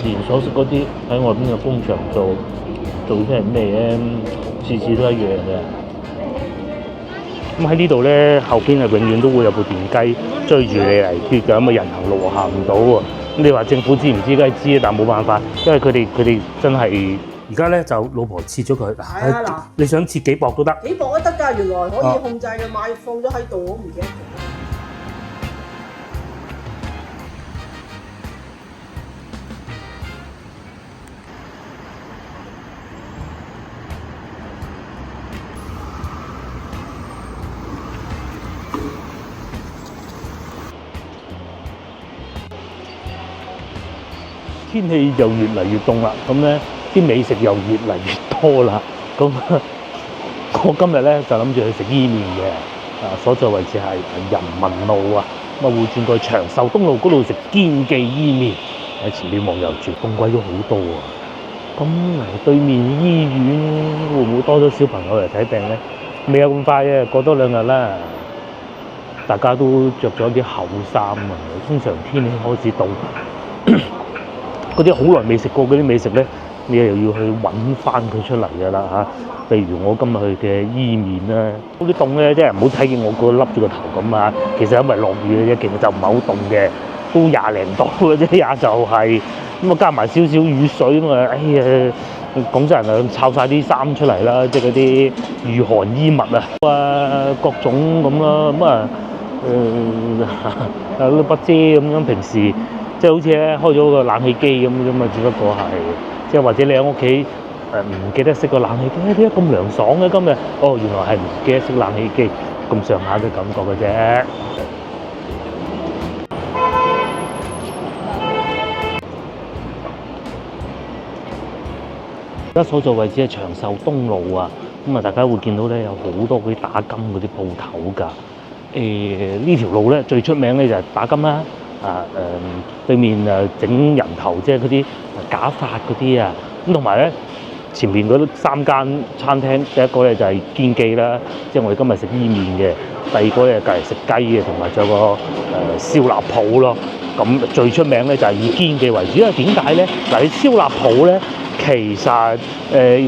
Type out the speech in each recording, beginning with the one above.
連鎖式嗰啲喺外邊嘅工場做出嚟咩咧，次次都一樣嘅。咁喺呢度咧，後邊係永遠都會有部電雞追住你嚟奪嘅，咁啊人行路行唔到喎。咁你話政府知唔知？梗係知，但冇辦法，因為佢哋真係而家咧就老婆切咗佢。係啊嗱，你想切幾薄都得。幾薄都得㗎，原來可以控制嘅，買放咗喺度，我唔記得咗。天氣就越嚟越凍啦，咁咧啲美食又越嚟越多啦。咁我今日咧就諗住去食伊麵嘅，所在位置係人民路啊，咁啊會轉過去長壽東路嗰度食堅記伊麵。喺前面望又住，咁貴咗好多啊！咁嚟對面醫院會唔會多咗小朋友嚟睇病咧？未有咁快嘅，過多2日啦。大家都着咗啲厚衫啊，通常天氣開始凍。嗰啲好耐未食過嗰啲美食咧，你又要去揾翻佢出嚟㗎啦嚇。譬如我今日去嘅伊麵啦，嗰啲凍咧，即係唔好睇見我個笠住個頭咁啊。其實因為落雨嘅啫，其實就唔係好凍嘅，都20零度嘅啫，也就係咁啊，加埋少少雨水咁啊，哎呀，廣州人啊摷晒啲衫出嚟啦，即係嗰啲御寒衣物啊，各種咁啦，咁啊都不遮咁樣，平時。即係好似咧開咗個冷氣機咁啫嘛，只不過係即係或者你喺屋企唔記得熄個冷氣機，點解咁涼爽嘅今日？哦，原來係唔記得熄冷氣機，咁上下嘅感覺嘅啫。而家所在位置係長壽東路啊，咁啊大家會見到咧有好多嗰啲打金嗰啲鋪頭㗎。呢條路咧最出名咧就係打金啦。對面整人頭，即係嗰啲假髮嗰啲啊，咁同埋咧前面嗰3間餐廳，第一個咧就係堅記啦，即係我哋今日食伊麵嘅；第二個咧隔離食雞嘅，同埋仲有個燒臘鋪咯。咁最出名咧就係以堅記為主，因為點解咧？嗱，你燒臘鋪咧其實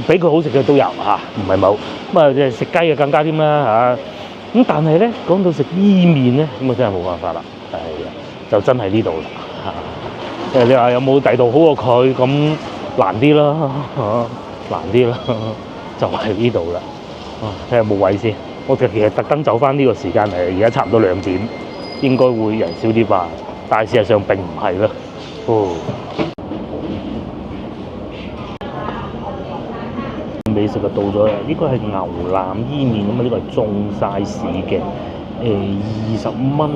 比佢好食嘅都有嚇，唔係冇。咁啊，即係食雞嘅更加添啦嚇。咁但係咧講到食伊麵咧，咁啊真係冇辦法啦，係啊。就真係呢度啦嚇，你話有冇第度好過佢咁難啲啦難啲啦，就係呢度啦。睇下有冇位先。我其實特登走翻呢個時間嚟，而家差唔多2點，應該會人少啲吧，但係事實上並唔係啦。美食就到咗啦，呢個係牛腩伊麵咁啊，呢個係中size嘅，25蚊。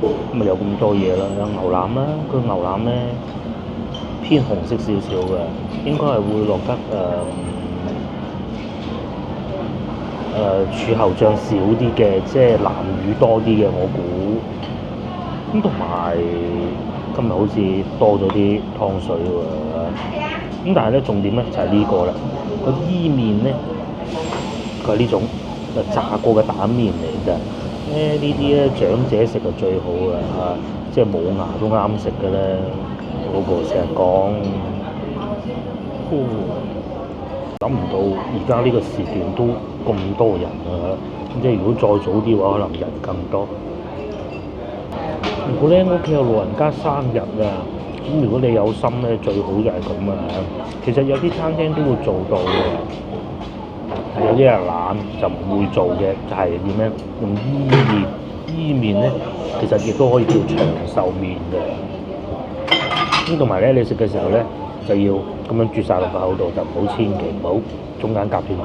咁咪有咁多嘢啦，有牛腩啦，個牛腩咧偏紅色少少嘅，應該係會落得柱侯醬少啲嘅，即係南乳多啲嘅我估。咁同埋今日好似多咗啲湯水喎。咁但係咧重點咧就係呢個啦，個伊麵咧佢係呢種炸過嘅蛋麵嚟㗎。呢啲咧長者食就最好嘅嚇，即係冇牙都啱食嘅咧。嗰個成日講，諗唔到而家呢個時段都咁多人啊！即係如果再早啲嘅話，可能人更多。如果咧屋企有老人家生日啊，咁如果你有心咧，最好就係咁啊！其實有啲餐廳都會做到嘅。有啲人懶就唔會做嘅，就係點咧？用伊麵，伊麵咧其實亦都可以叫長壽麵嘅。咁同埋咧，你食嘅時候咧就要咁樣啜晒落個口度，就唔好千祈唔好中間夾斷佢。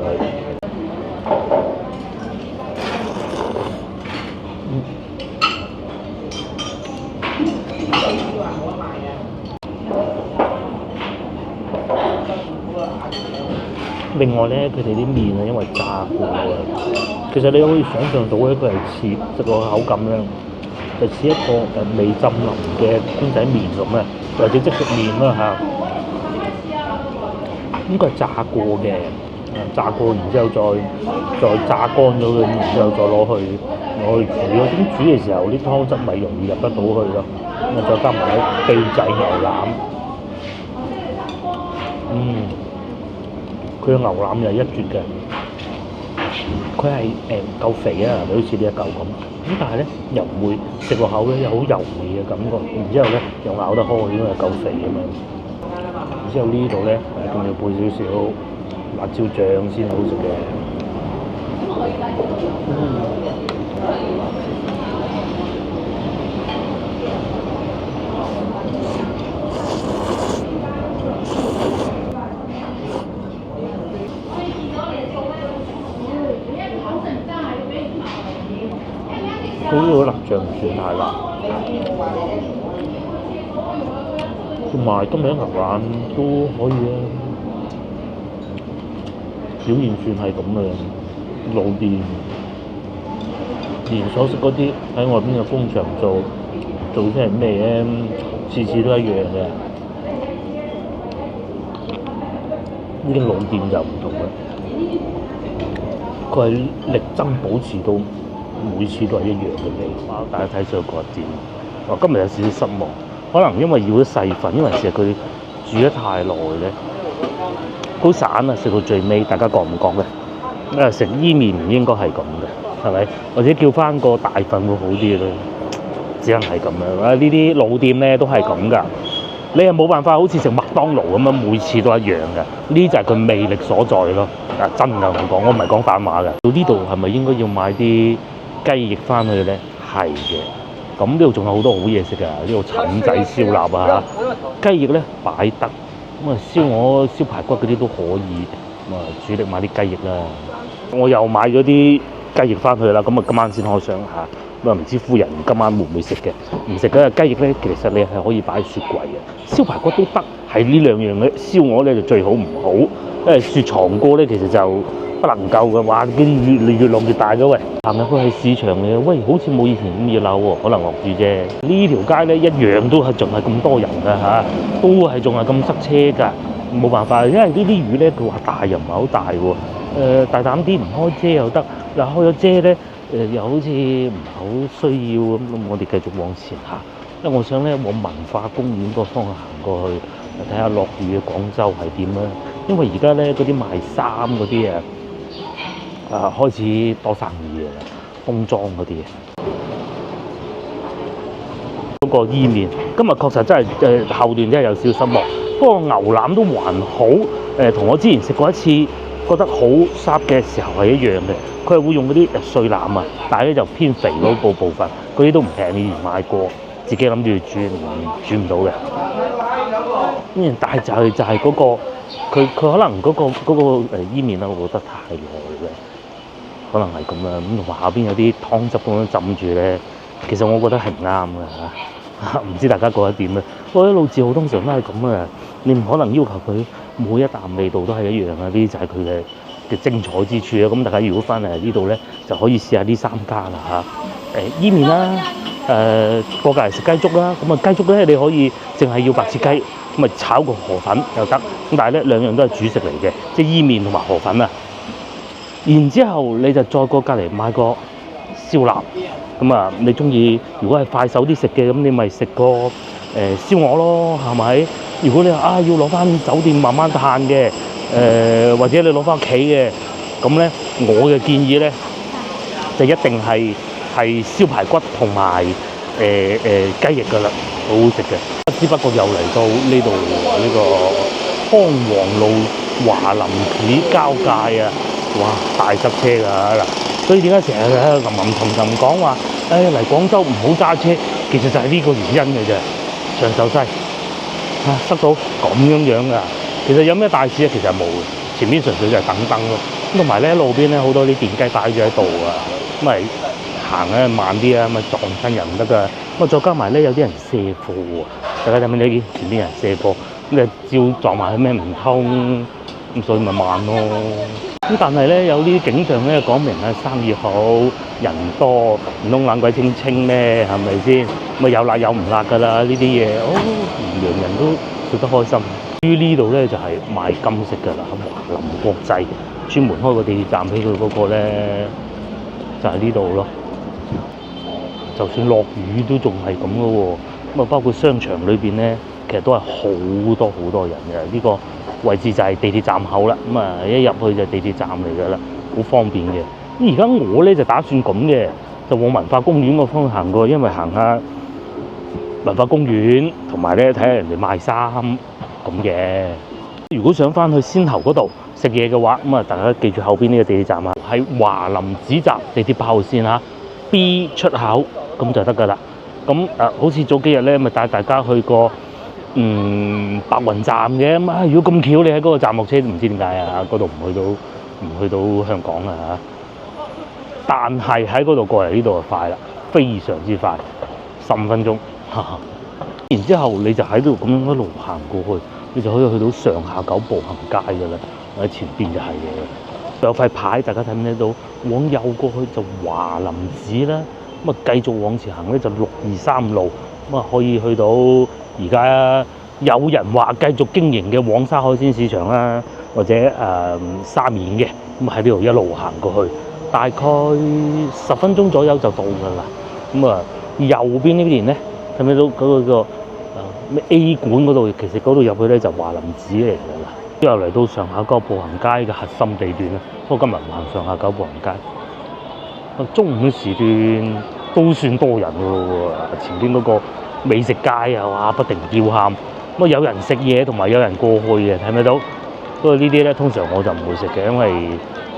另外咧，佢哋啲麵啊，因為炸過啊，其實你可以想象到咧，佢係似食個口感咧，就似一個未浸腍嘅公仔麵咁啊，或者即食麵啦嚇。應該係炸過嘅，炸過然之後再炸乾咗佢，然之後再攞去煮咯。咁煮嘅時候啲湯汁咪容易入得到去咯。咁再加埋秘製牛腩，佢嘅牛腩又係一絕嘅，佢係夠肥啊，好似呢一嚿咁但係咧又唔會食落口咧有好油膩嘅感覺，然之後咧又咬得開，因為夠肥啊嘛。然之後呢度咧仲要配少少辣椒醬先好食嘅。佢呢個辣醬唔算太辣，同埋今日牛腩都可以啊，表現算係咁嘅老店，連鎖式嗰啲喺外邊嘅工場做出係咩咧？次次都一樣嘅，呢啲老店就唔同啦，佢係力爭保持到每次都係一樣嘅味。大家睇上個店，我今日有少少失望，可能因為要啲細份，因為其實佢煮得太耐咧，好散啊！食到最尾，大家覺唔覺咧？食伊麵唔應該係咁嘅，係咪？或者叫翻個大份會好啲咯，只能係咁樣啦。呢啲老店咧都係咁噶，你係冇辦法好似食麥當勞咁樣每次都一樣嘅，呢就係佢魅力所在咯。真㗎，我唔係講反話嘅。到呢度係咪應該要買啲雞翼翻去咧？係嘅。咁呢度仲有好多好嘢食㗎，呢度陳仔燒臘啊，雞翼咧擺得，咁啊燒鵝、燒排骨嗰啲都可以，咁啊主力買啲雞翼啦。我又買咗啲雞翼翻去啦，咁啊今晚先開箱嚇。咁啊唔知夫人今晚會唔會食嘅？唔食嘅雞翼咧，其實你係可以擺喺雪櫃嘅，燒排骨都得，係呢兩樣嘅。燒鵝咧就最好唔好，因為雪藏過咧其實就不能夠嘅，哇！啲越嚟越落越大嘅喂，行入去係市場嘅，喂，好似冇以前咁熱鬧喎，可能落住啫。呢條街咧一樣都係仲係咁多人㗎嚇，都係仲係咁塞車㗎，冇辦法，因為呢啲魚咧佢話大又唔係好大喎，大膽啲唔開遮又得，嗱開咗遮咧又好似唔係好需要咁，我哋繼續往前行，因為我想咧往文化公園個方向行過去，睇下落雨嘅廣州係點啦。因為而家咧嗰啲賣衫嗰啲開始多生意嘅啦，冬裝嗰啲嗰個伊麵，今日確實真係後段真係有少少失望。不過牛腩都還好，同我之前食過一次覺得好濕嘅時候係一樣嘅。佢係會用嗰啲碎腩啊，但係咧就偏肥嗰部分，嗰啲都唔平。以前買過，自己諗住煮唔到嘅。但係就係嗰個佢可能嗰個伊麵啦，我覺得太耐嘅，可能係咁啦。咁同埋下邊有啲湯汁咁樣浸住咧，其實我覺得係唔啱嘅嚇。唔知大家覺得點咧？我覺得老字號通常都係咁啊，你唔可能要求佢每一啖味道都係一樣啊。呢啲就係佢嘅精彩之處啊。咁大家如果翻嚟呢度咧，就可以試下呢三家啦嚇。伊麵啦，過隔嚟食雞粥啦。咁啊雞粥咧，你可以淨係要白切雞。咁咪炒個河粉又得，咁但係咧兩樣都係主食嚟嘅，即係伊麵同埋河粉啊。然之後你就再過隔離買個燒臘，咁啊你中意如果係快手啲食嘅，咁你咪食個燒鵝咯，係咪？如果你話要攞翻酒店慢慢嘆嘅，或者你攞翻屋企嘅，咁咧我嘅建議咧就一定係燒排骨同埋雞翼噶啦，好好食嘅。只不過又嚟到呢度呢個康王路華林寺交界啊！哇，大塞車㗎嗱，所以點解成日喺度吟沉講話嚟廣州唔好揸車？其實就係呢個原因嘅啫。長壽西塞到咁樣㗎，其實有咩大事啊？其實冇嘅，前面純粹就係等燈咯。咁同埋咧路邊咧好多啲電雞擺咗喺度啊，咁咪行咧慢啲啊，咪撞親人唔得㗎。咁啊再加埋咧有啲人卸貨喎，大家睇唔睇到前邊人卸貨，咁你照撞埋去咩唔通？咁所以咪慢咯。咁但係咧有啲景象咧講明係生意好，人多，唔通冷鬼清清咩？係咪先？咪有辣有唔辣㗎啦，呢啲嘢人人都食得開心。至於呢度咧就係賣金飾㗎啦，華林國際專門開個地鐵站俾佢嗰個咧，就係呢度咯。就算落雨都仲係咁嘅喎。咁啊包括商場裏邊咧，其實都係好多人嘅。呢個位置就係地鐵站口啦。咁啊，一入去就地鐵站嚟㗎啦，好方便嘅。咁而家我咧就打算咁嘅，就往文化公園個方向行過，因為行下文化公園，同埋咧睇下人哋賣衫咁嘅。如果想翻去先頭嗰度食嘢嘅話，咁啊大家記住後邊呢個地鐵站啊，係華林寺站地鐵8號線啊 B 出口咁就得㗎啦。咁好似早幾日咧，咪帶大家去過白雲站嘅。咁啊，如果咁巧你喺嗰個站落車，唔知點解啊，嗰度唔去到香港啊嚇。但係喺嗰度過嚟呢度就快啦，非常之快，15分鐘。然之後你就喺度咁樣一路行過去，你就可以去到上下九步行街㗎啦。喺前邊就係嘅，有塊牌，大家睇唔睇到？往右過去就華林寺啦。咁啊，繼續往前行咧就623路，咁啊可以去到而家有人話繼續經營嘅黃沙海鮮市場啦，或者沙面嘅。咁喺呢度一路行過去，大概10分鐘左右就到㗎啦。咁啊，右邊呢邊咧，睇唔睇到嗰個咩 A 館嗰度？其實嗰度入去咧就華林寺嚟㗎啦。之後嚟到上下九步行街嘅核心地段啦。不過今日唔行上下九步行街。中午嘅時段都算多人喎，前邊嗰個美食街啊，哇不停叫喊，咁啊有人食嘢同埋有人過去嘅，睇唔睇到？不過呢啲咧通常我就唔會食嘅，因為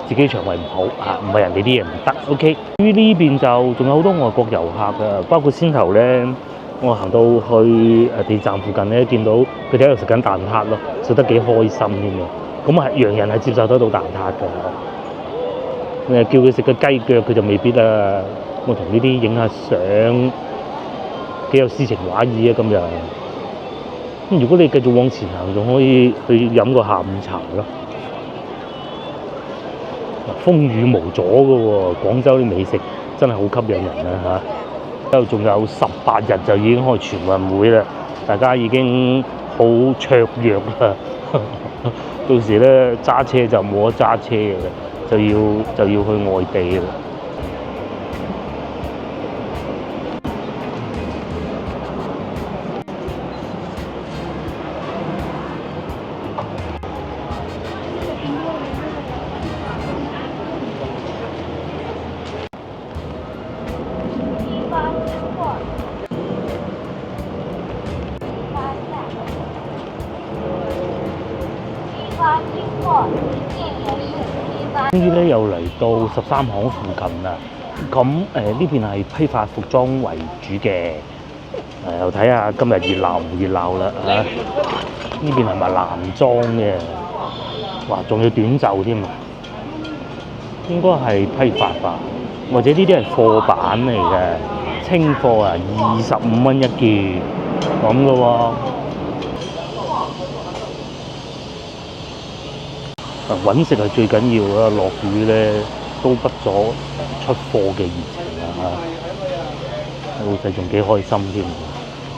自己腸胃唔好啊，唔係人哋啲嘢唔得。OK， 於呢邊就仲有好多外國遊客㗎，包括先頭咧，我行到去地鐵站附近咧，見到佢哋喺度食緊蛋撻咯，食得幾開心添啊！咁啊，洋人係接受得到蛋撻㗎。叫佢食個雞腳，佢就未必啦。我同呢啲影下相，幾有詩情畫意啊！今日咁，如果你繼續往前行，仲可以去飲個下午茶咯。風雨無阻㗎喎，廣州啲美食真係好吸引人啊！嚇，之後仲有18日就已經開全運會啦，大家已經好雀躍啦。到時咧揸車就冇得揸車嘅啦。就要去外地啦。終於咧又嚟到13行附近啦，咁呢邊係批發服裝為主嘅，又睇下今日熱鬧啦嚇，呢邊係賣男裝嘅，哇仲要短袖添啊，應該係批發吧，或者呢啲係貨板嚟嘅，清貨啊25蚊一件咁嘅喎。揾食係最緊要啦，落雨咧都不阻出貨嘅熱情啊！老細仲幾開心添，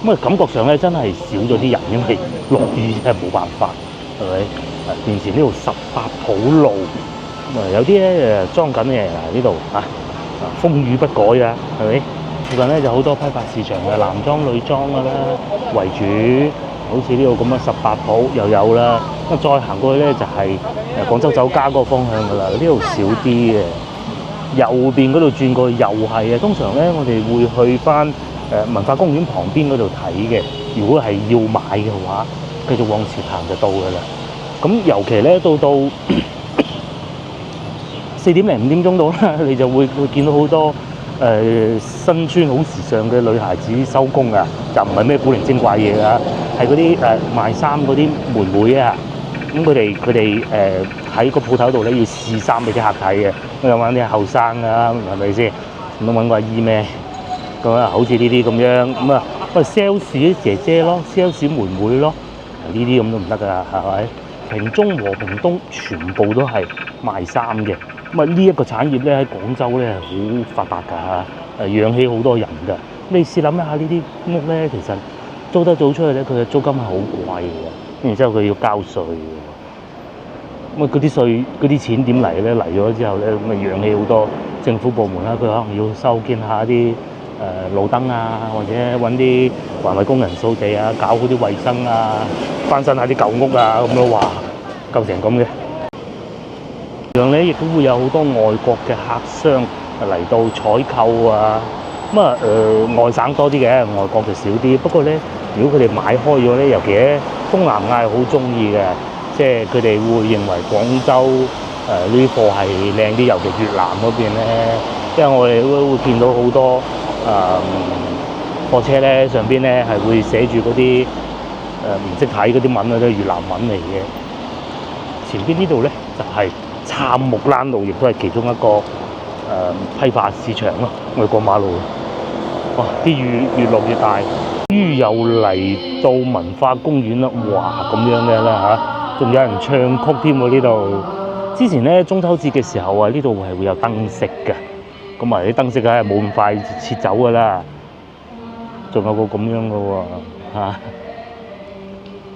咁啊感覺上咧真係少咗啲人，因為落雨真係冇辦法，係咪？面前呢度18甫路，咁啊有啲咧裝緊嘅呢度嚇，風雨不改啊，係咪？附近咧就好多批發市場嘅男裝女裝㗎啦為主。好似呢度咁樣18甫又有啦，咁再行過去咧就係廣州酒家嗰個方向㗎啦，呢度少啲嘅。右邊嗰度轉過去又係啊，通常咧我哋會去翻文化公園旁邊嗰度睇嘅。如果係要買嘅話，繼續往前行就到㗎啦。咁尤其咧到4點零5點鐘到啦，你就會見到好多新村好時尚嘅女孩子收工啊，就唔係咩古靈精怪嘢啊，係嗰啲賣衫嗰啲妹妹啊，咁佢哋喺個鋪頭度咧要試衫俾啲客睇嘅，咁有揾啲後生啊，係咪先？咁揾個阿姨咩？咁啊，好似呢啲咁樣，咁啊，sales 啲姐姐咯，sales 妹妹咯，呢啲咁都唔得㗎，係咪？屏中和屏東全部都係賣衫嘅。咁啊，呢一個產業咧喺廣州咧係好發達㗎，養起好多人㗎。你試諗一下呢啲屋咧，其實租得早出去咧，佢嘅租金係好貴嘅，然之後佢要交稅嘅。咁啊，嗰啲稅嗰啲錢點嚟咧？嚟咗之後咧，咁啊養起好多政府部門啦，佢可能要收建下啲路燈啊，或者揾啲環衞工人掃地啊，搞好啲衞生啊，翻新下啲舊屋啊咁咯，哇，夠成咁嘅。樣咧亦都會有好多外國嘅客商嚟到採購啊，咁啊外省多啲嘅，外國就少啲。不過咧，如果佢哋買開咗咧，尤其喺東南亞係好中意嘅，即係佢哋會認為廣州呢啲貨係靚啲，尤其越南嗰邊咧，因為我哋都會見到好多貨車咧上邊咧係會寫住嗰啲唔識睇嗰啲文啊，都係越南文嚟嘅。前邊呢度咧就係杉木欄路，亦都係其中一個批發市場咯。我哋過馬路，哇！啲雨越落越大，又嚟到文化公園啦，哇！咁樣嘅啦嚇，仲有人唱曲添喎呢度。之前咧中秋節嘅時候啊，呢度係會有燈飾嘅，咁啊啲燈飾梗係冇咁快撤走噶啦。仲有個咁樣嘅喎嚇，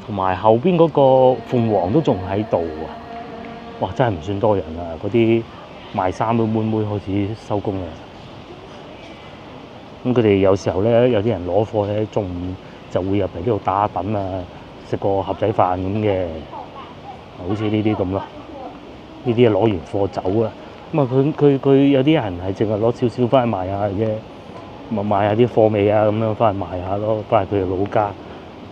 同埋後邊嗰個鳳凰都仲喺度啊！哇，真係唔算多人啊！嗰啲賣衫嘅妹妹開始收工啦。咁佢哋有時候咧，有啲人攞貨咧，中午就會入嚟呢度打下躉啊，食個盒仔飯咁嘅，好似呢啲咁咯。呢啲係攞完貨走啊。咁啊，佢有啲人係淨係攞少少翻去賣下嘅啫。咪買下啲貨尾啊，咁樣翻去賣下咯，翻去佢哋老家。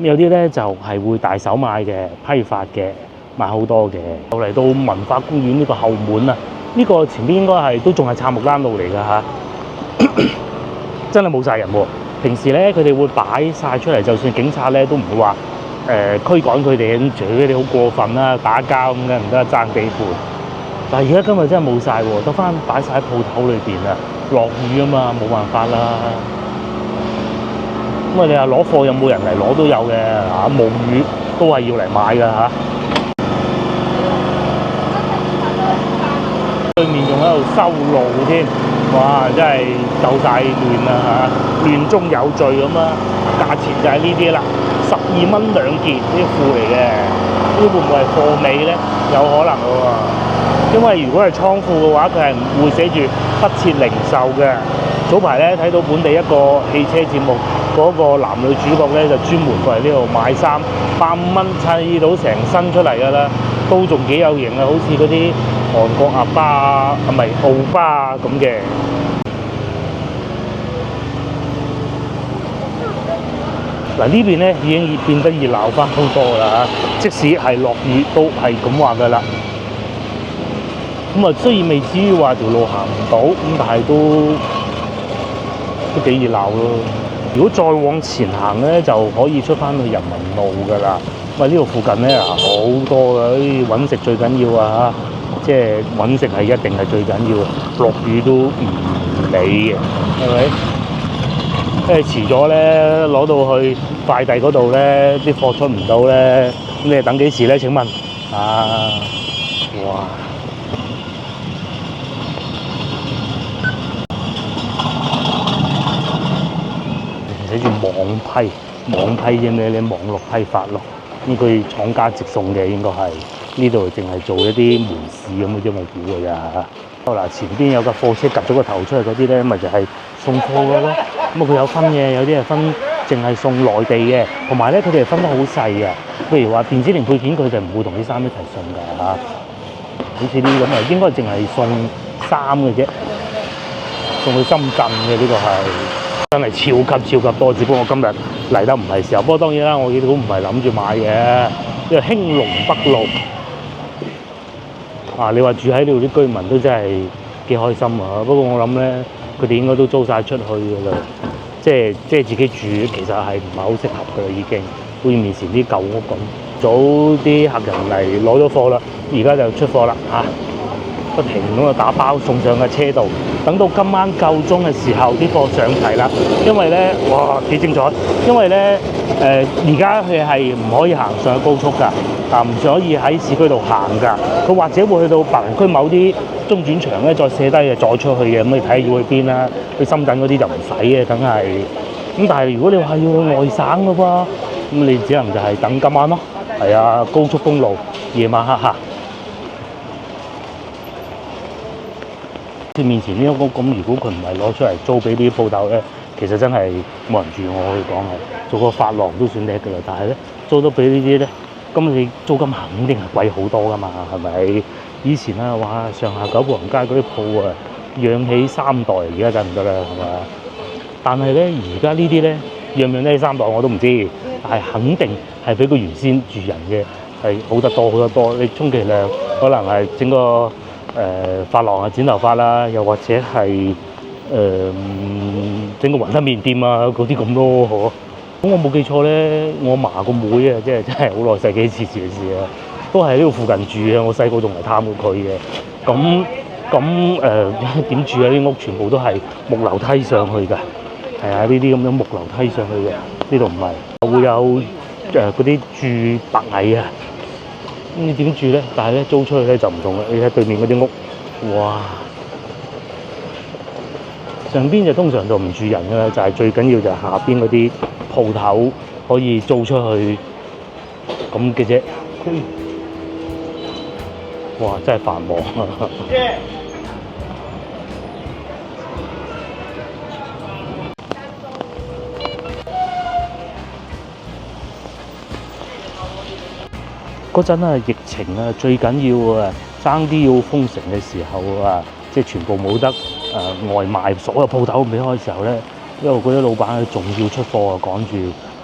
咁有啲咧就係會大手買嘅，批發嘅，買好多嘅。又嚟到文化公園呢個後門啊，呢個前邊應該係都仲係杉木欄路嚟㗎嚇，真係冇晒人喎。平時咧佢哋會擺晒出嚟，就算警察咧都唔會話驅趕佢哋，咁除非佢哋好過分啦，打交咁嘅，唔得爭地盤。但係而家今日真係冇晒喎，得翻擺晒喺鋪頭裏邊啊！落雨啊嘛，冇辦法啦。咁啊，你話攞貨有冇人嚟攞都有嘅嚇，冇雨都係要嚟買㗎嚇。對面仲喺度修路添，哇！真係夠晒亂啦嚇，亂中有序咁啊。價錢就係呢啲啦，12蚊兩件啲褲嚟嘅，呢會唔會係貨尾咧？有可能嘅喎。因為如果係倉庫嘅話，佢係唔會寫住不設零售嘅。早排咧睇到本地一個汽車節目，嗰個男女主角咧就專門過嚟呢度買衫，15蚊砌到成身出嚟㗎啦，都仲幾有型啊，好似嗰啲韓國阿巴啊，唔係奧巴啊咁嘅。嗱呢邊咧已經變得熱鬧翻好多啦嚇，即使係落雨都係咁話㗎啦。咁啊，雖然未至於話條路行唔到，咁但係都幾熱鬧咯。如果再往前行咧，就可以出翻去人民路㗎啦。咁啊，呢度附近咧好多嘅，啲揾食最緊要啊！即係揾食係一定係最緊要，落雨都唔理嘅，係咪？因為遲咗咧，攞到去快遞嗰度咧，啲貨出唔到咧，咁你等幾時咧？請問啊，哇！寫住網批啫咩？你網絡批發咯。咁佢廠家直送嘅應該係呢度，淨係做一啲門市咁嘅啫，我估㗎咋。嗱，前邊有架貨車夾咗個頭出嚟嗰啲咧，咪就係送貨嘅咯。咁啊，佢有分嘅，有啲係分淨係送內地嘅，同埋咧佢哋係分得好細嘅。譬如話電子零配件，佢就唔會同啲衫一齊送㗎嚇。好似呢啲咁啊，應該淨係送衫嘅啫，送去深圳嘅呢個係。真係超級多，只不過我今日嚟得唔係時候。不過當然啦，我亦都唔係諗住買嘅，因為興隆北路啊，你話住喺呢度啲居民都真係幾開心啊。不過我諗咧，佢哋應該都租晒出去㗎啦，即係自己住，其實係唔係好適合㗎啦，已經好似面前啲舊屋咁。早啲客人嚟攞咗貨啦，而家就出貨啦嚇。不停咁啊打包送上嘅車度，等到今晚夠鐘嘅時候，啲貨上齊啦。因為咧，哇幾精彩！因為咧，而家佢係唔可以行上去高速㗎，唔可以喺市區度行㗎。佢或者會去到白雲區某啲中轉場咧，再卸低嘅，再出去嘅。咁你睇下要去邊啦？去深圳嗰啲就唔使嘅，梗係。咁但係如果你話要去外省嘅噃，咁你只能就係等今晚咯。係啊，高速公路夜晚黑嚇。面前呢間屋咁，如果佢唔係攞出嚟租俾啲鋪頭咧，其實真係冇人住，我可以講係做個髮廊都算叻㗎啦。但係咧租得俾呢啲咧，咁你租金肯定係貴好多㗎嘛，係咪？以前啊，哇上下九步行街嗰啲鋪啊，養起3代，而家真唔得啦，係嘛？但係咧，而家呢啲咧養唔養得起3代我都唔知，但係肯定係比佢原先住人嘅係好得多好得多。你充其量可能係整個髮廊啊，剪頭髮啦，又或者係整個雲吞麵店啊嗰啲咁咯，嗬。咁我冇記錯咧，我嫲個妹啊，真係好耐世紀之前嘅事啊，都係呢度附近住嘅。我細個仲嚟探過佢嘅。咁點住啊？啲屋全部都係木樓梯上去㗎。係啊，呢啲咁樣木樓梯上去嘅，呢度唔係。會有嗰啲住白蟻啊。咁你點住咧？但係咧租出去咧就唔同啦。你睇對面嗰啲屋，哇！上邊就通常就唔住人㗎啦，就係最緊要就係下邊嗰啲鋪頭可以租出去咁嘅啫。哇！真係繁忙啊！嗰陣啊，疫情啊，最緊要啊，爭啲要封城嘅時候啊，即係全部冇得外賣，所有鋪頭唔俾開嘅時候咧，因為嗰啲老闆仲要出貨啊，趕住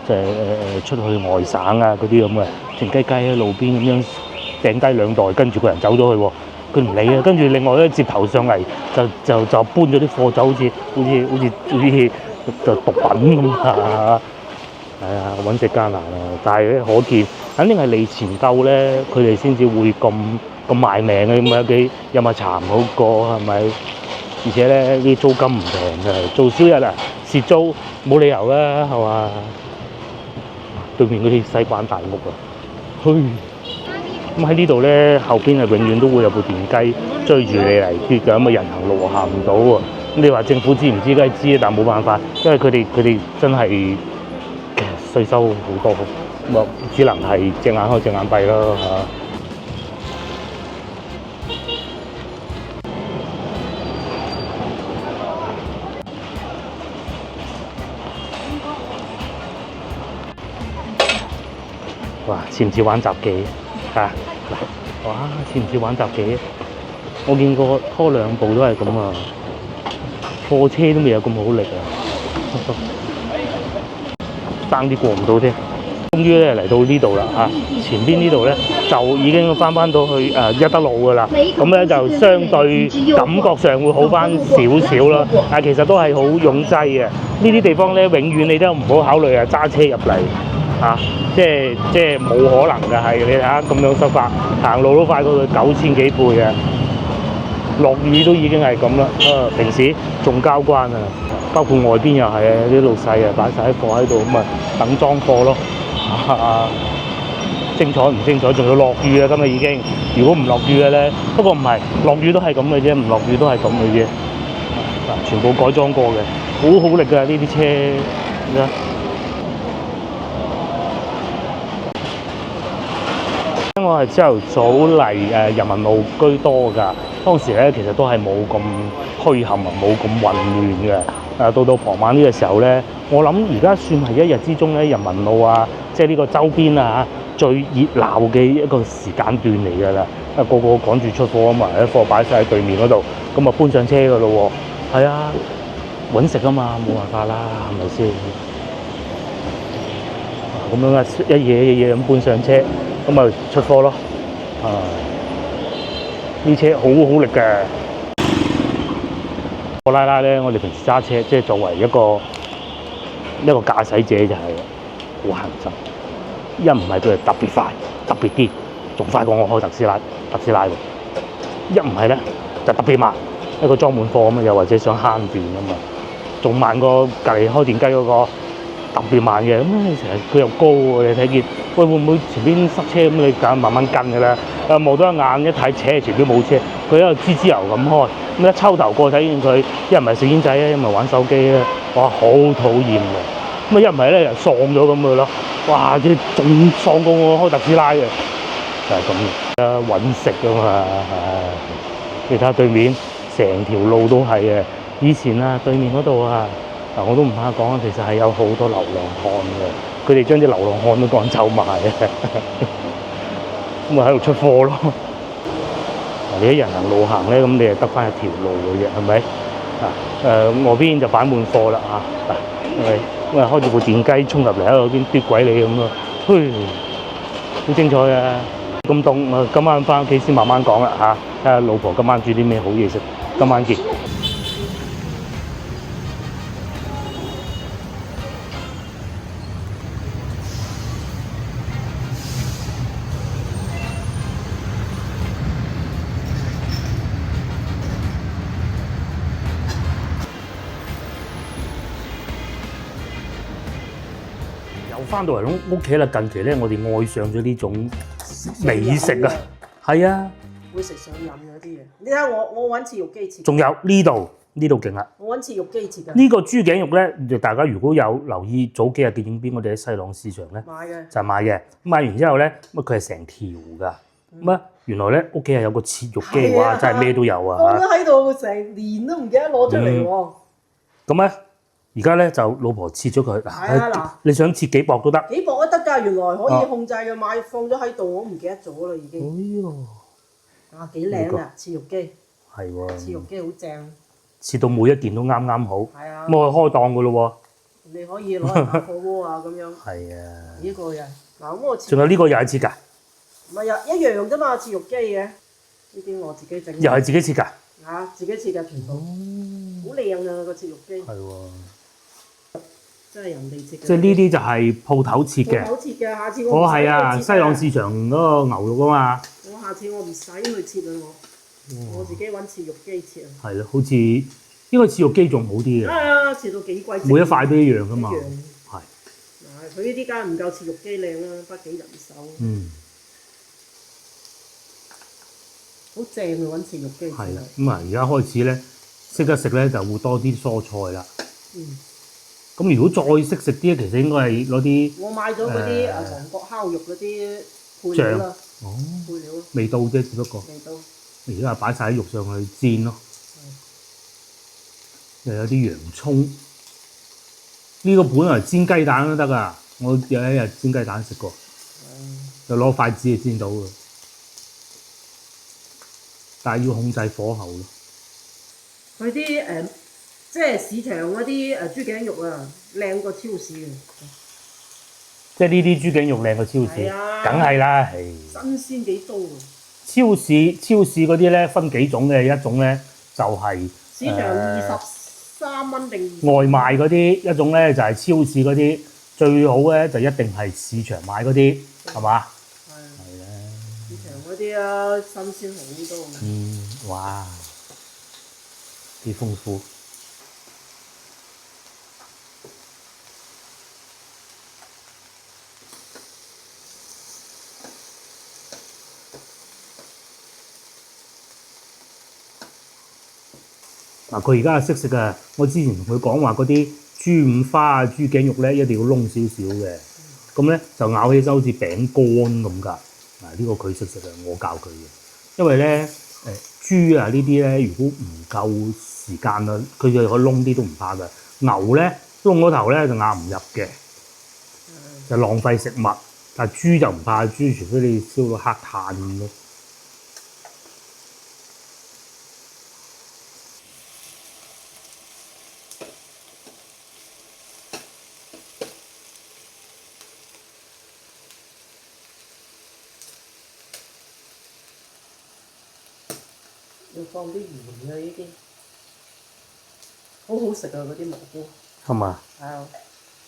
即係出去外省啊嗰啲咁嘅，靜雞雞喺路邊咁樣掟低2袋，跟住個人走咗去喎，佢唔理啊，跟住另外咧接頭上嚟就搬咗啲貨走，好似就毒品咁啊！係啊，揾食艱難啊！但係咧，可見肯定係利錢夠咧，佢哋先至會咁賣命嘅。咁有咪慘好過係咪？而且咧，啲租金唔平嘅，做少日啊蝕租冇理由啦，係嘛？對面嗰啲西關大屋啊，咁喺呢度咧，後邊係永遠都會有部電雞追住你嚟跌嘅，咁啊人行路行唔到喎。咁你話政府知唔知？梗係知，但冇辦法，因為佢哋真係稅收好多，咁啊只能係隻眼開隻眼閉咯嚇。哇！似唔似玩雜技嚇？嗱，哇！似唔似玩雜技？我見過拖2步都係咁啊，貨車都未有咁好力啊！爭啲過唔到添，終於咧嚟到呢度啦嚇！前邊呢度咧就已經翻到去一德路噶啦，咁咧就相對感覺上會好翻少少啦。但其實都係好擁擠嘅，呢啲地方咧永遠你都唔好考慮揸車入嚟嚇，即係冇可能嘅係你睇下咁樣塞法，行路都快過佢9000幾倍啊！落雨都已經係咁啦，平時仲交關啊！包括外邊又係啊，啲老細啊擺晒啲貨喺度，咁啊等裝貨咯。精彩唔精彩？仲要落雨啊！今日已經，如果唔落雨嘅咧，不過唔係落雨都係咁嘅啫，唔落雨都係咁嘅啫。全部改裝過嘅，好好力㗎呢啲車。我係朝頭早嚟人民路居多㗎，當時咧其實都係冇咁墟冚啊，冇咁混亂嘅。到傍晚呢個時候咧，我諗而家算係一日之中咧人民路啊，即係呢個周邊啊最熱鬧嘅一個時間段嚟㗎啦。個個趕住出貨啊嘛，啲貨擺晒喺對面嗰度，咁啊搬上車㗎咯喎。係啊，揾食啊嘛，冇辦法啦，係咪先？咁樣啊，一嘢咁搬上車。咁咪出貨咯，呢車好力嘅。貨拉拉咧，我哋平時揸車，即係作為一個駕駛者就係好行心。一唔係佢係特別快，特別啲，仲快過我開特斯拉喎。一唔係咧就特別慢，一個裝滿貨咁啊，又或者想慳電啊嘛，仲慢過隔離開電雞嗰個。特別慢嘅，咁你成日佢又高喎，你睇見，喂會唔會前邊塞車咁？你梗慢慢跟㗎啦。望到一眼一睇車前邊冇車，佢喺度吱吱油咁開，咁一抽頭過睇見佢，一唔係食煙仔咧，一唔係玩手機咧，哇好討厭嘅。咁啊一唔係咧又喪咗咁嘅咯，哇即係仲喪過我開特斯拉嘅，就係咁嘅。揾食㗎嘛，你睇下對面成條路都係嘅。以前啊對面嗰度啊。嗱，我都唔怕講，其實係有好多流浪漢嘅，佢哋將啲流浪漢都趕走埋嘅，咁咪喺度出貨咯。嗱，你啲人行路行咧，咁你就得翻一條路嘅啫，係咪？外邊就擺滿貨啦嚇，咁啊開住部電雞衝入嚟喺度邊奪鬼你咁咯，好精彩啊！咁凍啊，今晚翻屋企先慢慢講啦嚇，睇下老婆今晚煮啲咩好嘢食，今晚見。翻到嚟屋企啦，近期咧我哋愛上咗呢種美食啊，係啊，會食上癮嗰啲嘢。你睇下我揾次肉機切，仲有呢度勁啦。我揾次肉機切㗎。呢個豬頸肉咧，大家如果有留意早幾日嘅影片，我哋喺西朗市場咧買嘅，就係買嘅。買完之後咧，咁佢係成條㗎。咁原來咧屋企係有個切肉機，哇！真係咩都有啊。放咗喺度成年都唔記得攞出嚟喎。咁咧。而家咧就老婆切咗佢，嗱，你想切幾薄都得，幾薄都得㗎，原來可以控制嘅，買放咗喺度，我唔記得咗啦已經。哎呦，啊幾靚啊，切肉機，係喎，切肉機好正，切到每一件都啱啱好，係啊，咁我開檔㗎咯喎，你可以攞嚟打火鍋啊咁樣，係啊，呢個又嗱咁我切，仲有呢個又係切㗎，唔係一樣啫嘛，切肉機嘅，呢啲我自己整，又係自己切㗎，自己切㗎全部，好靚啊個切肉機，係喎。真係人哋切嘅。即係呢啲就係鋪頭切嘅。鋪頭切嘅，下次我係啊，西朗市場嗰個牛肉啊嘛。我下次我唔使去切啊我自己揾切肉機切啊。係咯，好似應該切肉機仲好啲嘅。啊，切到幾貴？每一塊都一樣㗎嘛。係。嗱，佢呢啲梗係唔夠切肉機靚啦，不幾人手。好正啊！揾切肉機。係啦，咁啊，而家開始咧，識得食咧就會多啲蔬菜啦。咁如果再識食啲，其實應該係攞啲我買咗嗰啲韓國烤肉嗰啲配料啦，配料未到啫，只不過未到。而家係擺晒啲肉上去煎咯，又有啲洋葱。呢個本來煎雞蛋都得㗎，我有一日煎雞蛋食過，就攞筷子就煎到㗎，但係要控制火候咯。佢啲即係市場嗰啲豬頸肉啊，靚過超市嘅。即係呢啲豬頸肉靚過超市，梗係啦，係。新鮮幾多啊？超市嗰啲咧分幾種嘅，一種咧就係市場23蚊定外賣嗰啲，一種咧就係超市嗰啲，最好咧就一定係市場買嗰啲，係嘛？係啦。市場嗰啲啊，新鮮好多。哇，幾豐富！嗱，佢而家係識食嘅。我之前同佢講話嗰啲豬五花啊、豬頸肉咧，一定要燶少少嘅。咁咧就咬起身好似餅乾咁㗎。嗱，呢個佢識食嘅，我教佢嘅。因為咧豬啊呢啲咧，如果唔夠時間啊，佢就可以燶啲都唔怕㗎。牛咧燶嗰頭咧就咬唔入嘅，就浪費食物。但係豬就唔怕，豬除非你燒到黑炭咁咯。要放啲鹽啊！呢啲好好食啊！嗰啲蘑菇係嘛？係啊，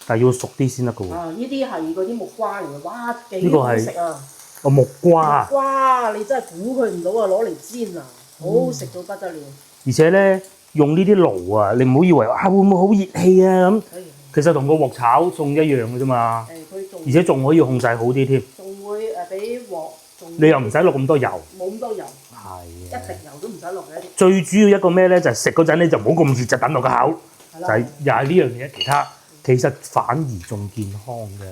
但係要熟啲先得㗎喎。呢啲係嗰啲木瓜嚟嘅，哇幾好食啊！木瓜。哇！你真係估佢唔到啊！攞嚟煎啊，好好食到不得了。而且咧，用呢啲爐啊，你唔好以為會唔會好熱氣啊咁。其實同個鑊炒餸一樣嘅啫嘛。而且仲可以控制好啲添。仲會俾鑊。你又唔使落咁多油。冇咁多油。係。一滴油都唔使落嘅。最主要一個咩咧？就係食嗰陣咧就唔好咁熱，就等落個口。就係又係呢樣嘢，其他其實反而仲健康嘅。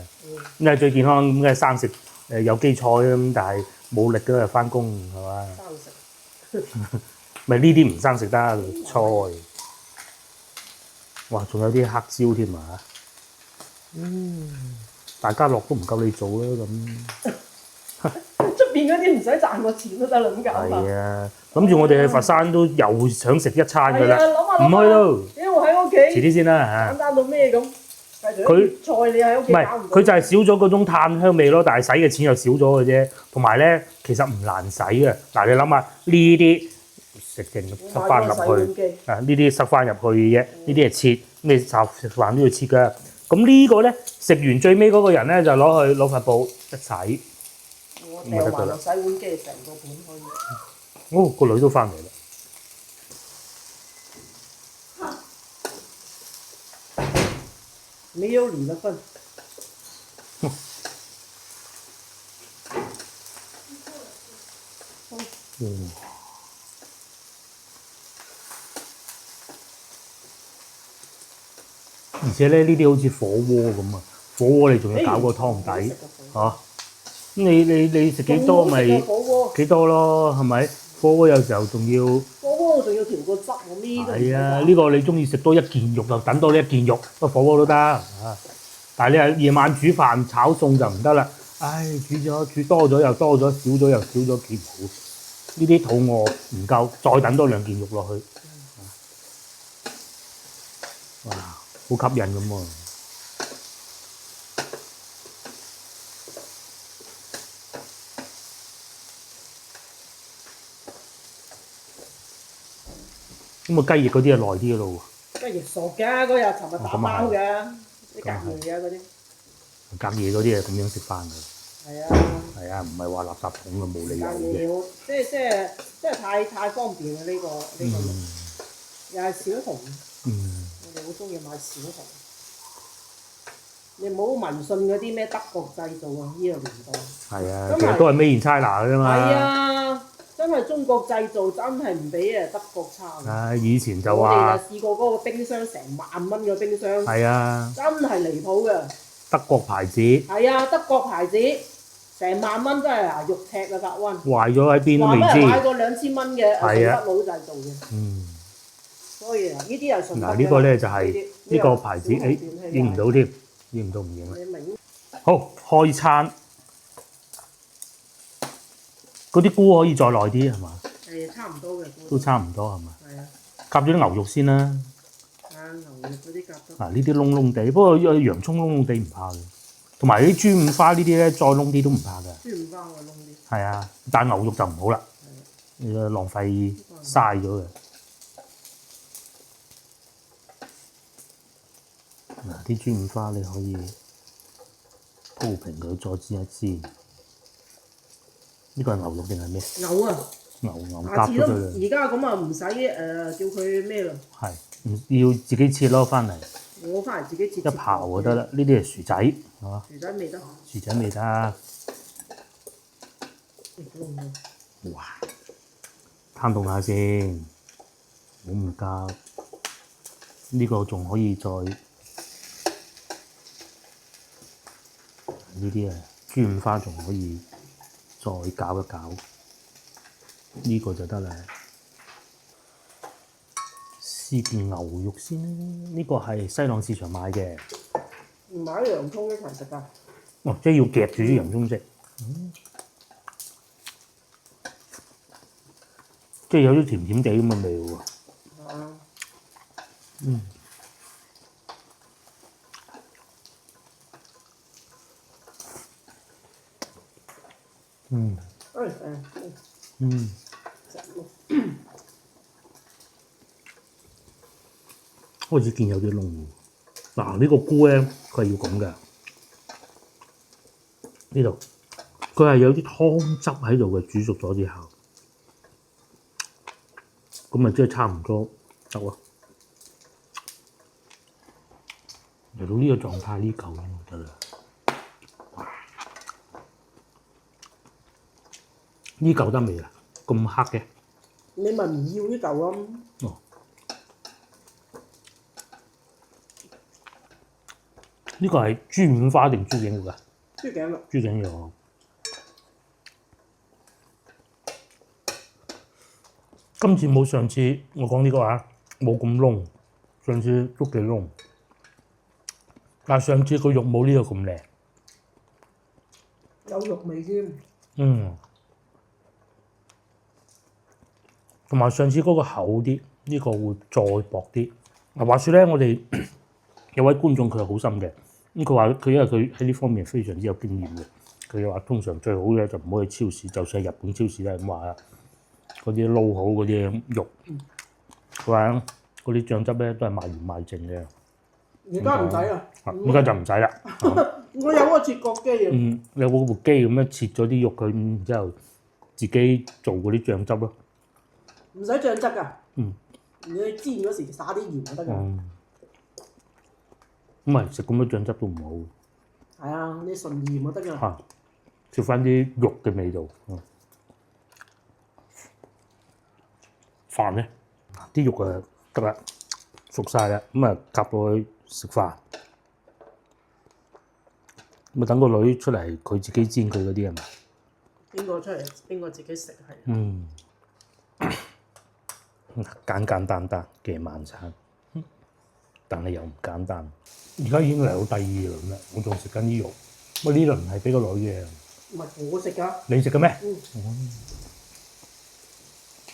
咁係最健康咁嘅生食有機菜咁，但係冇力嗰日翻工係嘛？生食。咪呢啲唔生食得菜。哇！仲有啲黑椒添啊！大家樂都唔夠你做啦咁。出邊嗰啲唔使賺個錢都得啦，咁搞法。係啊，諗住我哋去佛山都又想食一餐㗎啦，係啊，唔去咯，因為我喺屋企遲啲先啦嚇。簡單到咩咁？佢菜你喺屋唔係企搞唔到。佢就係少咗嗰種炭香味咯，但係使嘅錢又少咗嘅啫。同埋咧，其實唔難使嘅。嗱，你諗下呢啲食剩塞翻入去，啊呢啲塞翻入去嘅啫，呢啲係切，你食飯都要切㗎。咁呢個咧食完最尾嗰個人咧就攞塊布一洗。我掉埋落洗碗機，成個盤可以。哦，個女都翻嚟啦。沒有你的份。而且咧呢啲好似火鍋咁啊，火鍋你仲要搞個湯底嚇。咁你食幾多咪幾多咯，係咪？火鍋有時候仲要火鍋仲要調個汁，我咩都唔係啊！呢個你中意食多一件肉就等多一件肉，個火鍋都得啊。但係你係夜晚煮飯炒餸就唔得啦。唉，煮多咗又多咗，少咗又少咗，幾唔好。呢啲肚餓唔夠，再等多2件肉落去。哇，好吸引咁喎！咁啊雞翼嗰啲就耐啲嘅咯喎。雞翼熟㗎，嗰日尋日打包㗎，啲隔夜啊嗰啲。隔夜嗰啲係咁樣食翻㗎。係啊。係啊，唔係話垃圾桶嘅冇理由隔夜嘅。即係太方便啦呢個。又係小紅。我哋好中意買小紅。你唔好迷信嗰啲咩德國製造啊！呢個年代。係啊，其實都係 Made in China 㗎嘛。係啊。真係中國製造真係唔比德國差。以前就話我哋就試過嗰個冰箱成萬蚊嘅冰箱。係啊。真係離譜嘅。德國牌子。係啊，德國牌子，成萬蚊真係啊肉赤啊隔温。壞咗喺邊都未知。話咩買個2000蚊嘅順德佬製造嘅。所以啊，呢啲係順德嘅。嗱呢個咧就係呢個牌子，影唔到添，影唔到唔影啦。好，開餐。嗰啲菇可以再耐啲係嘛？差唔多嘅。都差唔多係嘛？係啊。夾咗啲牛肉先啦。牛肉嗰啲夾得。嗱呢啲窿窿地，不過洋葱窿窿地唔怕嘅，同埋啲豬五花呢啲咧再窿啲都唔怕嘅。豬五花我窿啲。係啊，但牛肉就唔好啦，浪費嘥咗嘅。嗱啲豬五花你可以鋪平佢，再煎一煎。呢個係牛肉定係咩？牛啊！牛夾咗佢啦。而家咁啊，唔使叫佢咩啦。係，要自己切咯，翻嚟。我翻嚟自己切。一刨就得啦。呢啲係薯仔，係嘛？薯仔未得。薯仔未得。哇！攤凍下先，唔好咁夾。呢個仲可以再呢啲啊，豬五花仲可以。再攪一攪，呢個就得啦。試件牛肉先啦，呢個係西朗市場買嘅。唔買洋葱一齊食㗎。哦，即係要夾住啲洋葱食。即係有啲甜甜地咁嘅味喎。開始見有啲窿喎。嗱，呢個菇咧，佢係要咁嘅。呢度佢係有啲湯汁喺度嘅，煮熟咗之後，咁咪即係差唔多得喎。嚟到呢個狀態，呢嚿就得啦。呢嚿得未啊？咁黑嘅。你咪唔要呢嚿咯。哦。呢個係豬五花定豬頸肉啊？豬頸肉。豬頸肉。今次冇上次我講呢個啊，冇咁燶，上次都幾燶，但係上次個肉冇呢個咁靚。有肉味添。同埋上次嗰個厚啲，呢個會再薄啲。嗱，話說咧，我哋有位觀眾佢係好心嘅，咁佢話佢因為佢喺呢方面非常之有經驗嘅，佢話通常最好咧就唔好去超市，就算係日本超市咧咁話啦，嗰啲撈好嗰啲肉，佢話嗰啲醬汁咧都係賣完賣剩嘅。而家唔使啦，而家就唔使啦。我有個切割機啊。有部機咁樣切咗啲肉佢，然之後自己做嗰啲醬汁咯。唔使醬汁㗎。你煎嗰時灑啲鹽就得㗎。咁咪食咁多醬汁都唔好。係啊，你純鹽就得㗎。嚇，食翻啲肉嘅味道。飯咧，啲肉啊得啦，熟晒啦，咁啊夾落去食飯。咁啊等個女出嚟，佢自己煎佢嗰啲係咪？邊個出嚟？邊個自己食係？簡簡單單嘅晚餐，但係又唔簡單。而家已經嚟到第二輪啦，我仲食緊啲肉。乜呢輪係俾個女嘅？唔係我食㗎。你食嘅咩？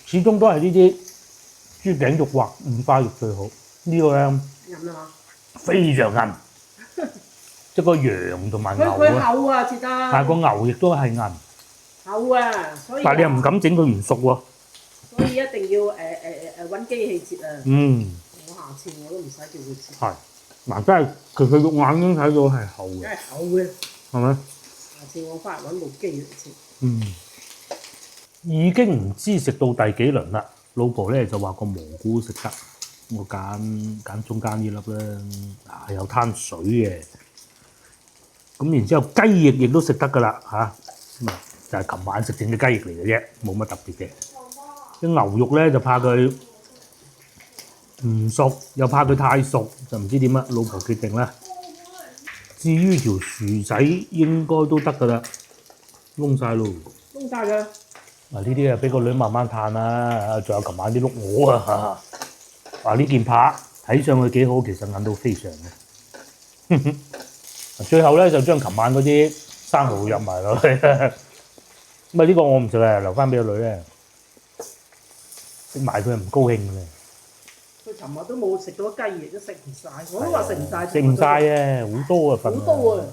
始終都係呢啲豬頸肉或五花肉最好。呢個咧韌啊嘛，非常韌，即係個羊同埋牛佢厚啊，切得。但係個牛亦都係韌。厚啊，所以。但係你又唔敢整佢唔熟喎。所以一定要揾機器切啊！我下次我都唔使叫佢切。係，嗱，真係佢肉眼已經睇到係厚嘅。梗係厚嘅。係咪？下次我翻嚟揾部機嚟切。已經唔知食到第幾輪啦。老婆咧就話個蘑菇食得，我揀中間呢粒啦，有攤水嘅。咁然之後雞翼亦都食得㗎啦嚇，咁啊就係琴晚食整嘅雞翼嚟嘅啫，冇乜特別嘅。啲牛肉咧就怕佢唔熟，又怕佢太熟，就唔知點啦。老婆決定啦。至於條薯仔應該都得㗎啦，燶晒咯。燶晒㗎。嗱呢啲啊俾個女慢慢嘆啦，仲有琴晚啲碌鵝啊，話呢件扒睇上去幾好，其實硬到非常嘅。最後咧就將琴晚嗰啲生蠔入埋落去。咁啊呢個我唔食啊，留翻俾個女咧。食埋佢唔高興嘅。佢尋日都冇食到雞翼，都食唔晒。我都話食唔晒。食唔晒啊，好多啊份。好多啊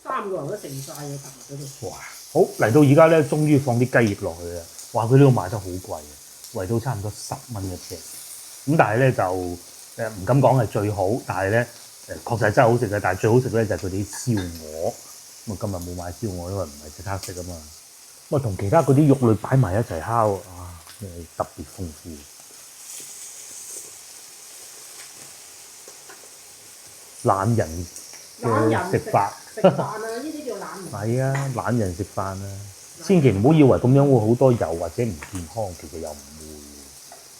！3個人都食唔晒嘅，尋日嗰度。哇！好嚟到而家咧，終於放啲雞翼落去啦。話佢呢度賣得好貴啊，圍到差唔多10蚊一隻。咁但係咧就唔敢講係最好，但係咧確實真係好食嘅。但係最好食咧就係佢哋啲燒鵝。咁啊今日冇買燒鵝，因為唔係即刻食啊嘛。咁啊同其他嗰啲肉類擺埋一齊烤啊，特別豐富。懶人嘅食法。食飯啊！呢啲叫懶人。係啊，懶人食飯啊！千祈唔好以為咁樣會好多油或者唔健康，其實又唔會，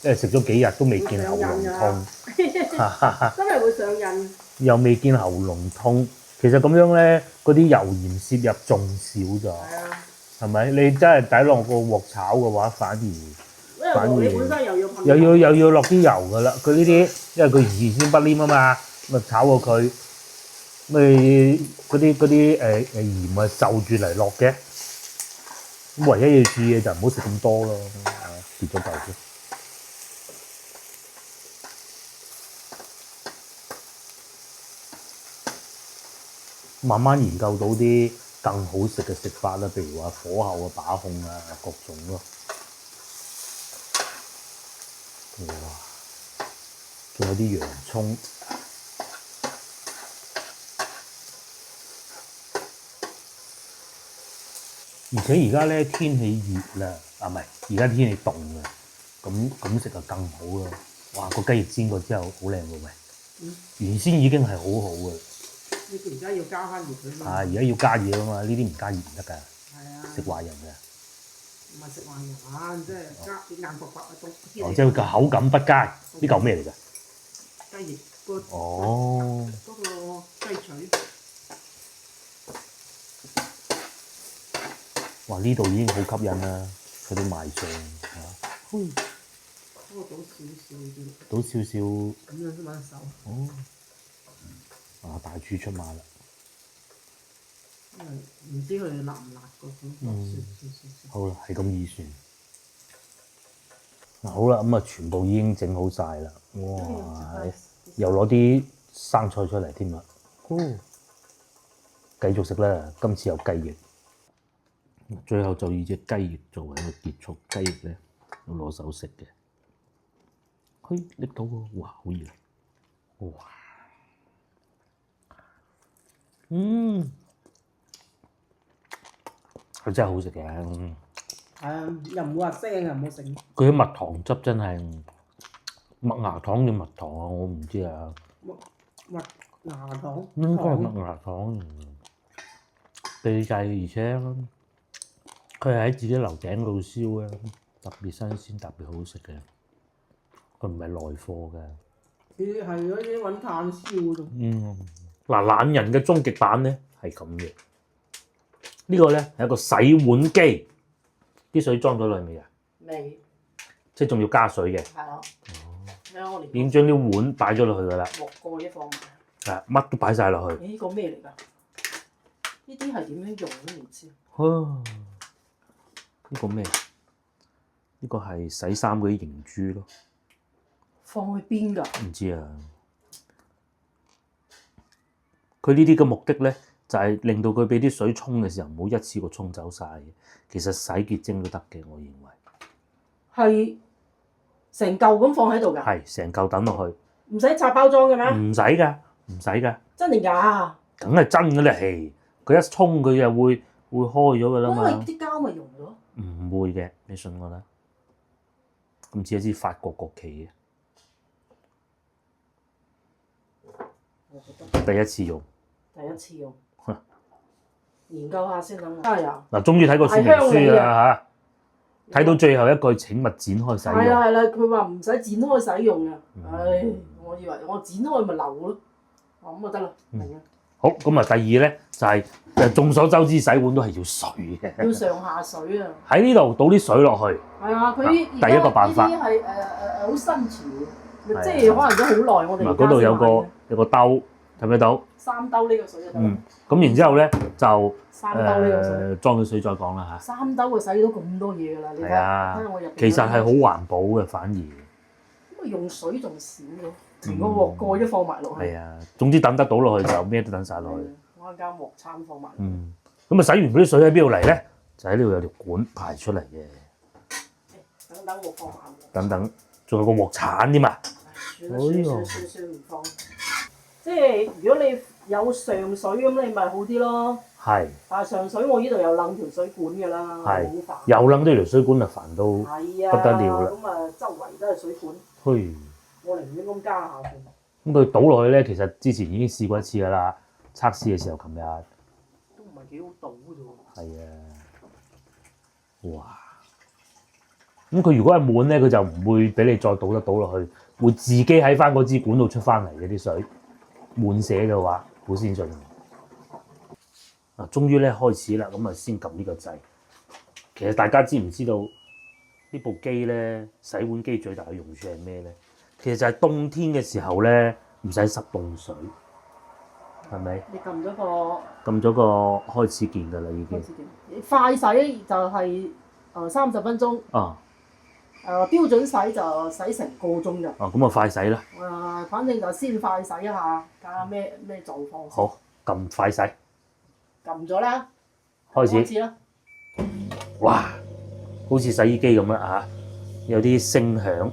因為食咗幾日都未見喉嚨痛，真係會上癮。又未見喉嚨痛，其實咁樣咧，嗰啲油鹽攝入仲少咗，係咪？你真係抵落個鑊炒嘅話，反而你本身又要噴又要落啲油㗎啦。佢呢啲因為佢原先不黏啊嘛，咁啊炒過佢。咪嗰啲鹽啊就住嚟落嘅，咁唯一要注意嘅就唔好食咁多咯，跌咗嚿先。慢慢研究到啲更好食嘅食法啦，譬如話火候嘅把控啊，各種咯。哇！仲有啲洋葱。而且而家咧天氣熱啦，唔係而家天氣凍啊，咁食就更好咯。哇！個雞翼煎過之後好靚喎，喂！原先已經係好好嘅。你而家要加翻熱佢嘛？而家要加熱啊嘛，呢啲唔加熱唔得㗎。係啊。食壞人㗎。唔係食壞人啊，即係加硬薄薄啊，即係個口感不佳。呢嚿咩嚟㗎？雞翼嗰個雞腿。哇！呢度已經好吸引啦，佢啲賣相嚇。不過倒少少啲，倒少少。咁樣啫嘛手。哦。啊！大廚出馬啦。因為唔知佢辣唔辣個款，好啦，係咁意算。嗱好啦，咁啊全部已經整好晒啦。哇！又攞啲生菜出嚟添啦。哦，繼續食啦，今次有雞翼。最後就以隻雞翼作為一個結束。雞翼咧要攞手食嘅。嘿，拎到喎！哇，好熱！哇！佢真係好食嘅。係啊，又唔會話腥啊，唔好食。佢啲蜜糖汁真係麥芽糖定蜜糖啊？我唔知啊。麥芽糖。應該係麥芽糖。地製，而且佢係喺自己樓頂度燒嘅，特別新鮮，特別好食嘅。佢唔係內貨嘅。佢係嗰啲揾炭燒嗰度。嗱，懶人嘅終極版咧係咁嘅。呢個咧係一個洗碗機，啲水裝咗落去未啊？未。即係仲要加水嘅。係啊。我已經將啲碗擺咗落去㗎啦。鑊蓋一放埋。係，乜都擺晒落去。呢個咩嚟㗎？呢啲係點樣用都唔知。呢個咩？呢個係洗衫嗰啲凝珠咯。放去邊㗎？唔知啊。佢呢啲嘅目的咧，就係令到佢俾啲水沖嘅時候，唔好一次過沖走晒嘅。其實洗潔精都得嘅，我認為。係成嚿咁放喺度㗎？係成嚿抌落去。唔使拆包裝嘅咩？唔使㗎，唔使㗎。真定假？梗係真㗎啦，係。佢一沖佢就會開咗㗎啦嘛。因為啲膠咪溶咗。唔會嘅，你信我啦。咁似一支法國國旗嘅。第一次用。研究下先等。加油！嗱，終於睇過說明書啦嚇，睇到最後一句請勿展開使用。係啦，佢話唔使展開使用啊。唉，我以為我展開咪流咯。咁就得啦，明啊。好，咁啊，第二咧就係眾所周知，洗碗都係要水嘅。要上下水啊！喺呢度倒啲水落去。係啊，佢第一個辦法。呢啲係好新潮嘅，即係可能都好耐。我哋而家嗰度有個兜，睇唔睇到？3兜呢個水就得。咁然之後咧就3兜呢個水。裝咗水再講啦嚇。3兜就洗到咁多嘢㗎啦，你睇下我入邊。其實係好環保嘅，反而。咁啊，用水仲少咗，連個鑊蓋都放埋落去。係啊，總之等得倒落去就咩都等晒落去。我間鑊鏟放埋。咁啊，洗完嗰啲水喺邊度嚟咧？就喺呢度有條管排出嚟嘅。等我放下。等，仲有個鑊鏟添嘛？算唔放。即係如果你有上水咁，你咪好啲咯。係。但係上水我呢度有撚條水管㗎啦，好煩。有撚呢條水管就煩到不得了啦。咁啊，周圍都係水管。嘿。我寧願咁加下佢。咁佢倒落去咧，其實之前已經試過一次㗎啦，測試嘅時候，琴日。都唔係幾好倒㗎啫喎。係啊。哇！咁佢如果係滿咧，佢就唔會俾你再倒落去，會自己喺翻嗰支管度出翻嚟嘅啲水。滿瀉嘅話，好先進。終於咧開始啦，咁啊先撳呢個掣。其實大家知唔知道呢部機咧，洗碗機最大嘅用處係咩咧？其實就係冬天嘅時候咧，唔使濕凍水，係咪？你撳咗個開始鍵㗎啦，已經。快洗就係30分鐘。標準洗就洗成個鐘㗎。咁啊快洗啦。反正就先快洗一下，睇下咩狀況。好，撳快洗。撳咗啦。開始啦。哇！好似洗衣機咁樣啊，有啲聲響。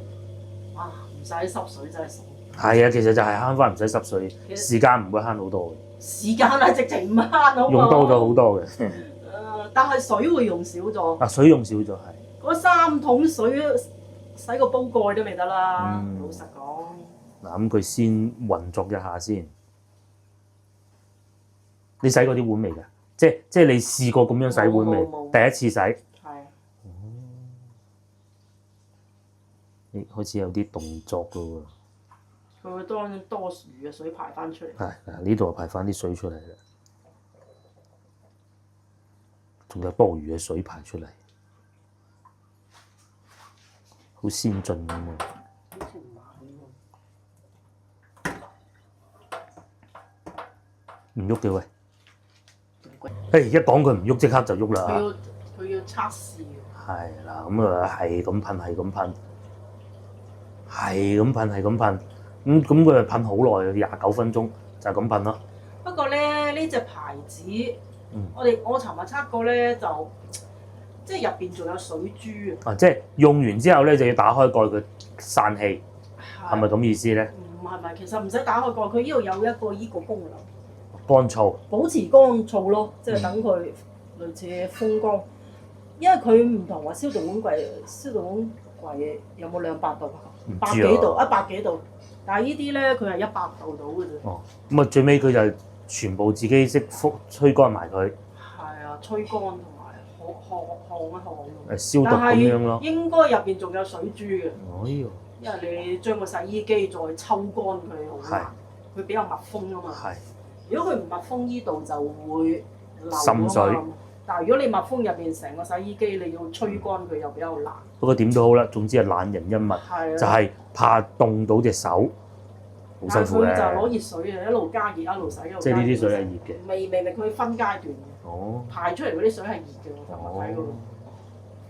哇！唔使濕水真係爽。係啊，其實就係慳翻唔使濕水，時間唔會慳好多嘅。時間係直情唔慳好。用多咗好多嘅。但係水會用少咗。水用少咗係。嗰3桶水洗個煲蓋都未得啦，老實講。嗱，咁佢先運作一下先。你洗過啲碗未㗎？即係你試過咁樣洗碗未？第一次洗。係。開始有啲動作咯喎。佢會當多餘嘅水排翻出嚟。係，嗱呢度排翻啲水出嚟啦。仲有多餘嘅水排出嚟。好先進咁喎。好似唔買喎。唔喐嘅喂。誒一講佢唔喐，即刻就喐啦。佢要測試。係啦，咁啊係咁噴，係咁噴，係咁噴，係咁噴。咁佢就噴好耐，29分鐘就係咁噴咯。不過咧，呢隻牌子，我尋日測過咧，就即係入邊仲有水珠啊！即係用完之後咧，就要打開蓋佢散氣，係咪咁意思咧？唔係，其實唔使打開蓋，佢呢度有一個依個功能，乾燥，保持乾燥咯，即係等佢類似風乾。因為佢唔同話燒凍櫃，燒凍櫃有冇200度啊？100幾度，100幾度。但係呢啲咧，佢係100度到嘅啫。哦，咁啊最尾佢就全部自己識吹乾埋佢。係啊，吹乾同埋烘一烘。消毒咁樣咯。應該入邊仲有水珠嘅。哎呦！因為你將個洗衣機再抽乾佢好難，佢比較密封啊嘛。係。如果佢唔密封，呢度就會漏滲水。但係如果你密封入邊成個洗衣機，你要吹乾佢又比較難。不過點都好啦，總之係懶人一物，就係怕凍到隻手，好辛苦嘅。但係佢就攞熱水啊，一路加熱一路洗一路。即係呢啲水係熱嘅。未，佢分階段嘅。哦。排出嚟嗰啲水係熱嘅，我尋日睇嗰度。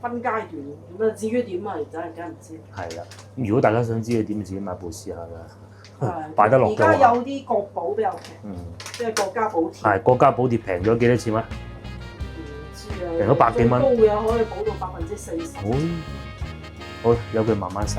分階段，咁啊至於點啊，真係梗係唔知。係啦，如果大家想知嘅點，自己買部試下啦。擺得落嘅話。而家有啲國保比較平，即係國家補貼。係國家補貼平咗幾多錢啊？平咗100幾蚊，最高嘅可以補到40%。好，由佢慢慢洗。